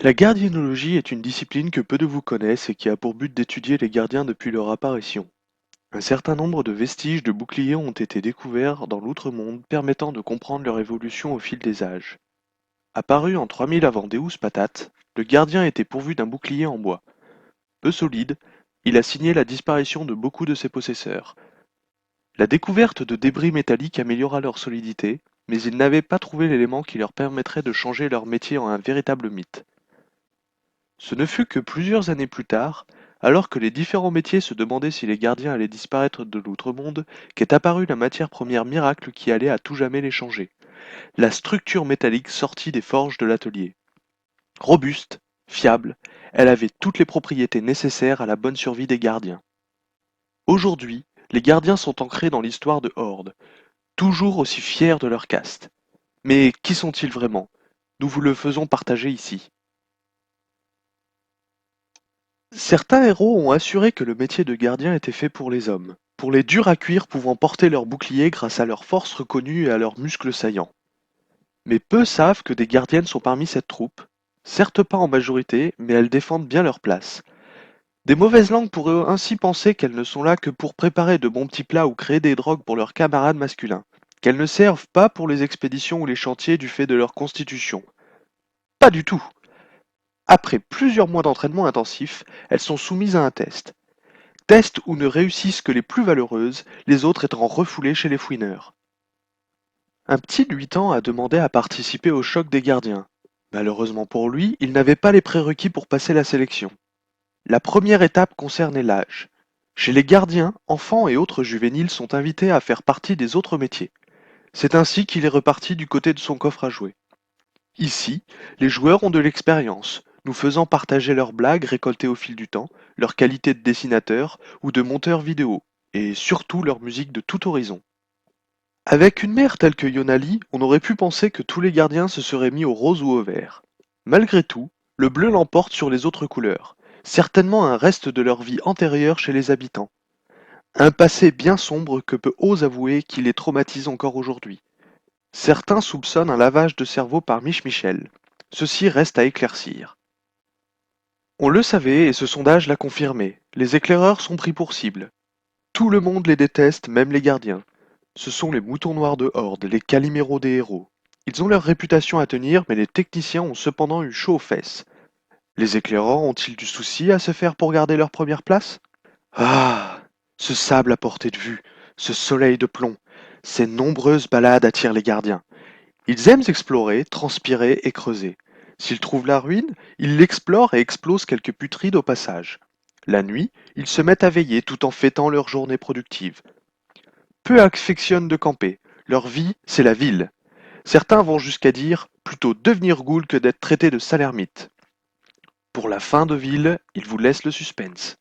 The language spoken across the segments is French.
La gardianologie est une discipline que peu de vous connaissent et qui a pour but d'étudier les gardiens depuis leur apparition. Un certain nombre de vestiges de boucliers ont été découverts dans l'outre-monde permettant de comprendre leur évolution au fil des âges. Apparu en 3000 avant Deus Patate, le gardien était pourvu d'un bouclier en bois. Peu solide, il a signé la disparition de beaucoup de ses possesseurs. La découverte de débris métalliques améliora leur solidité, mais ils n'avaient pas trouvé l'élément qui leur permettrait de changer leur métier en un véritable mythe. Ce ne fut que plusieurs années plus tard, alors que les différents métiers se demandaient si les gardiens allaient disparaître de l'outre-monde, qu'est apparue la matière première miracle qui allait à tout jamais les changer. La structure métallique sortie des forges de l'atelier. Robuste, fiable, elle avait toutes les propriétés nécessaires à la bonne survie des gardiens. Aujourd'hui, les gardiens sont ancrés dans l'histoire de Horde, toujours aussi fiers de leur caste. Mais qui sont-ils vraiment? Nous vous le faisons partager ici. Certains héros ont assuré que le métier de gardien était fait pour les hommes, pour les durs à cuire pouvant porter leur bouclier grâce à leur force reconnue et à leurs muscles saillants. Mais peu savent que des gardiennes sont parmi cette troupe, certes pas en majorité, mais elles défendent bien leur place. Des mauvaises langues pourraient ainsi penser qu'elles ne sont là que pour préparer de bons petits plats ou créer des drogues pour leurs camarades masculins, qu'elles ne servent pas pour les expéditions ou les chantiers du fait de leur constitution. Pas du tout. Après plusieurs mois d'entraînement intensif, elles sont soumises à un test. Test où ne réussissent que les plus valeureuses, les autres étant refoulées chez les fouineurs. Un petit de 8 ans a demandé à participer au choc des gardiens. Malheureusement pour lui, il n'avait pas les prérequis pour passer la sélection. La première étape concernait l'âge. Chez les gardiens, enfants et autres juvéniles sont invités à faire partie des autres métiers. C'est ainsi qu'il est reparti du côté de son coffre à jouer. Ici, les joueurs ont de l'expérience, nous faisant partager leurs blagues récoltées au fil du temps, leur qualité de dessinateur ou de monteur vidéo, et surtout leur musique de tout horizon. Avec une mère telle que Yonali, on aurait pu penser que tous les gardiens se seraient mis au rose ou au vert. Malgré tout, le bleu l'emporte sur les autres couleurs, certainement un reste de leur vie antérieure chez les habitants. Un passé bien sombre que peu osent avouer qui les traumatise encore aujourd'hui. Certains soupçonnent un lavage de cerveau par Mich Michel. Ceci reste à éclaircir. On le savait et ce sondage l'a confirmé. Les éclaireurs sont pris pour cible. Tout le monde les déteste, même les gardiens. Ce sont les moutons noirs de Horde, les caliméros des héros. Ils ont leur réputation à tenir, mais les techniciens ont cependant eu chaud aux fesses. Les éclaireurs ont-ils du souci à se faire pour garder leur première place? Ah! Ce sable à portée de vue, ce soleil de plomb, ces nombreuses balades attirent les gardiens. Ils aiment explorer, transpirer et creuser. S'ils trouvent la ruine, ils l'explorent et explosent quelques putrides au passage. La nuit, ils se mettent à veiller tout en fêtant leur journée productive. Peu affectionnent de camper. Leur vie, c'est la ville. Certains vont jusqu'à dire plutôt devenir ghoul que d'être traité de salermite. Pour la fin de ville, ils vous laissent le suspense.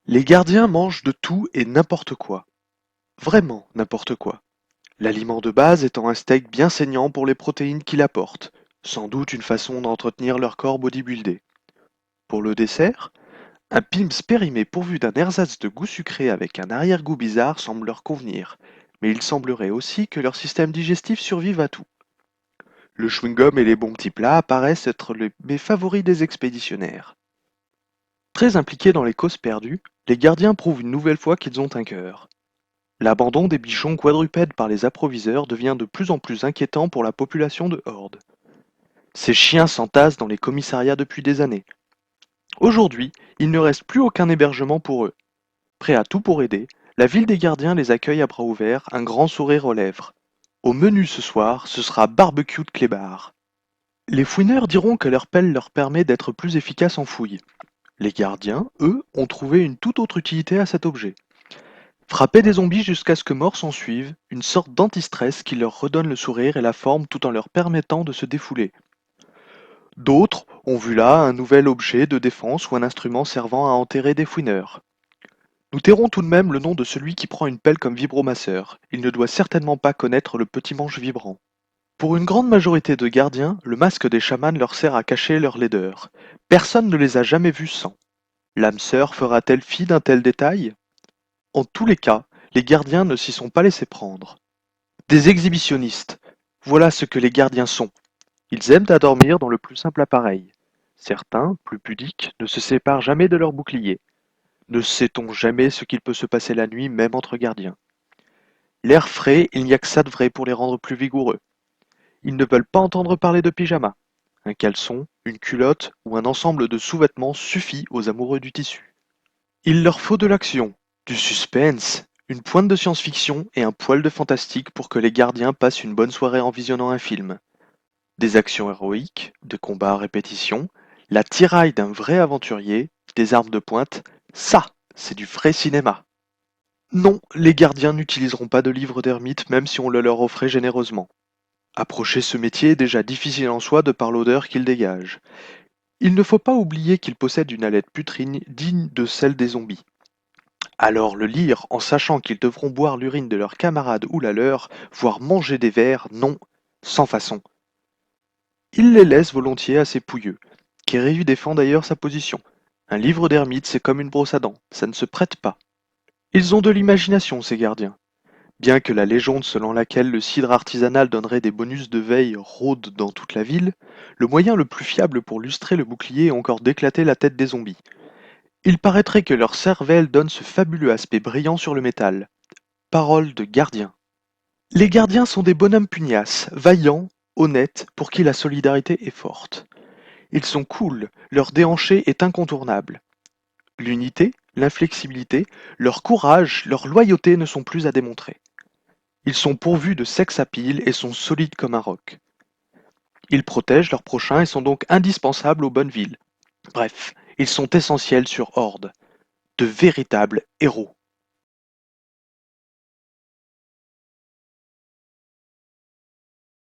Les gardiens mangent de tout et n'importe quoi. Vraiment n'importe quoi. L'aliment de base étant un steak bien saignant pour les protéines qu'il apporte, sans doute une façon d'entretenir leur corps bodybuildé. Pour le dessert, un Pim's périmé pourvu d'un ersatz de goût sucré avec un arrière-goût bizarre semble leur convenir, mais il semblerait aussi que leur système digestif survive à tout. Le chewing-gum et les bons petits plats paraissent être mes favoris des expéditionnaires. Très impliqués dans les causes perdues, les gardiens prouvent une nouvelle fois qu'ils ont un cœur. L'abandon des bichons quadrupèdes par les approviseurs devient de plus en plus inquiétant pour la population de Horde. Ces chiens s'entassent dans les commissariats depuis des années. Aujourd'hui, il ne reste plus aucun hébergement pour eux. Prêts à tout pour aider, la ville des gardiens les accueille à bras ouverts, un grand sourire aux lèvres. Au menu ce soir, ce sera barbecue de clébard. Les fouineurs diront que leur pelle leur permet d'être plus efficaces en fouille. Les gardiens, eux, ont trouvé une toute autre utilité à cet objet. Frapper des zombies jusqu'à ce que mort s'en suive, une sorte d'anti-stress qui leur redonne le sourire et la forme tout en leur permettant de se défouler. D'autres ont vu là un nouvel objet de défense ou un instrument servant à enterrer des fouineurs. Nous tairons tout de même le nom de celui qui prend une pelle comme vibromasseur. Il ne doit certainement pas connaître le petit manche vibrant. Pour une grande majorité de gardiens, le masque des chamans leur sert à cacher leur laideur. Personne ne les a jamais vus sans. L'âme sœur fera-t-elle fi d'un tel détail? En tous les cas, les gardiens ne s'y sont pas laissés prendre. Des exhibitionnistes. Voilà ce que les gardiens sont. Ils aiment à dormir dans le plus simple appareil. Certains, plus pudiques, ne se séparent jamais de leur bouclier. Ne sait-on jamais ce qu'il peut se passer la nuit, même entre gardiens? L'air frais, il n'y a que ça de vrai pour les rendre plus vigoureux. Ils ne veulent pas entendre parler de pyjama. Un caleçon, une culotte ou un ensemble de sous-vêtements suffit aux amoureux du tissu. Il leur faut de l'action, du suspense, une pointe de science-fiction et un poil de fantastique pour que les gardiens passent une bonne soirée en visionnant un film. Des actions héroïques, des combats à répétition, la tiraille d'un vrai aventurier, des armes de pointe, ça, c'est du vrai cinéma. Non, les gardiens n'utiliseront pas de livres d'ermite même si on le leur offrait généreusement. Approcher ce métier est déjà difficile en soi de par l'odeur qu'il dégage. Il ne faut pas oublier qu'ils possèdent une haleine putrine digne de celle des zombies. Alors le lire en sachant qu'ils devront boire l'urine de leurs camarades ou la leur, voire manger des vers, non, sans façon. Il les laisse volontiers assez pouilleux. Kéréu défend d'ailleurs sa position. Un livre d'ermite, c'est comme une brosse à dents, ça ne se prête pas. Ils ont de l'imagination, ces gardiens. Bien que la légende selon laquelle le cidre artisanal donnerait des bonus de veille rôde dans toute la ville, le moyen le plus fiable pour lustrer le bouclier est encore d'éclater la tête des zombies. Il paraîtrait que leur cervelle donne ce fabuleux aspect brillant sur le métal. Parole de gardien. Les gardiens sont des bonhommes pugnaces, vaillants, honnêtes, pour qui la solidarité est forte. Ils sont cool, leur déhanché est incontournable. L'unité, l'inflexibilité, leur courage, leur loyauté ne sont plus à démontrer. Ils sont pourvus de sex appeal et sont solides comme un roc. Ils protègent leurs prochains et sont donc indispensables aux bonnes villes. Bref, ils sont essentiels sur Horde. De véritables héros.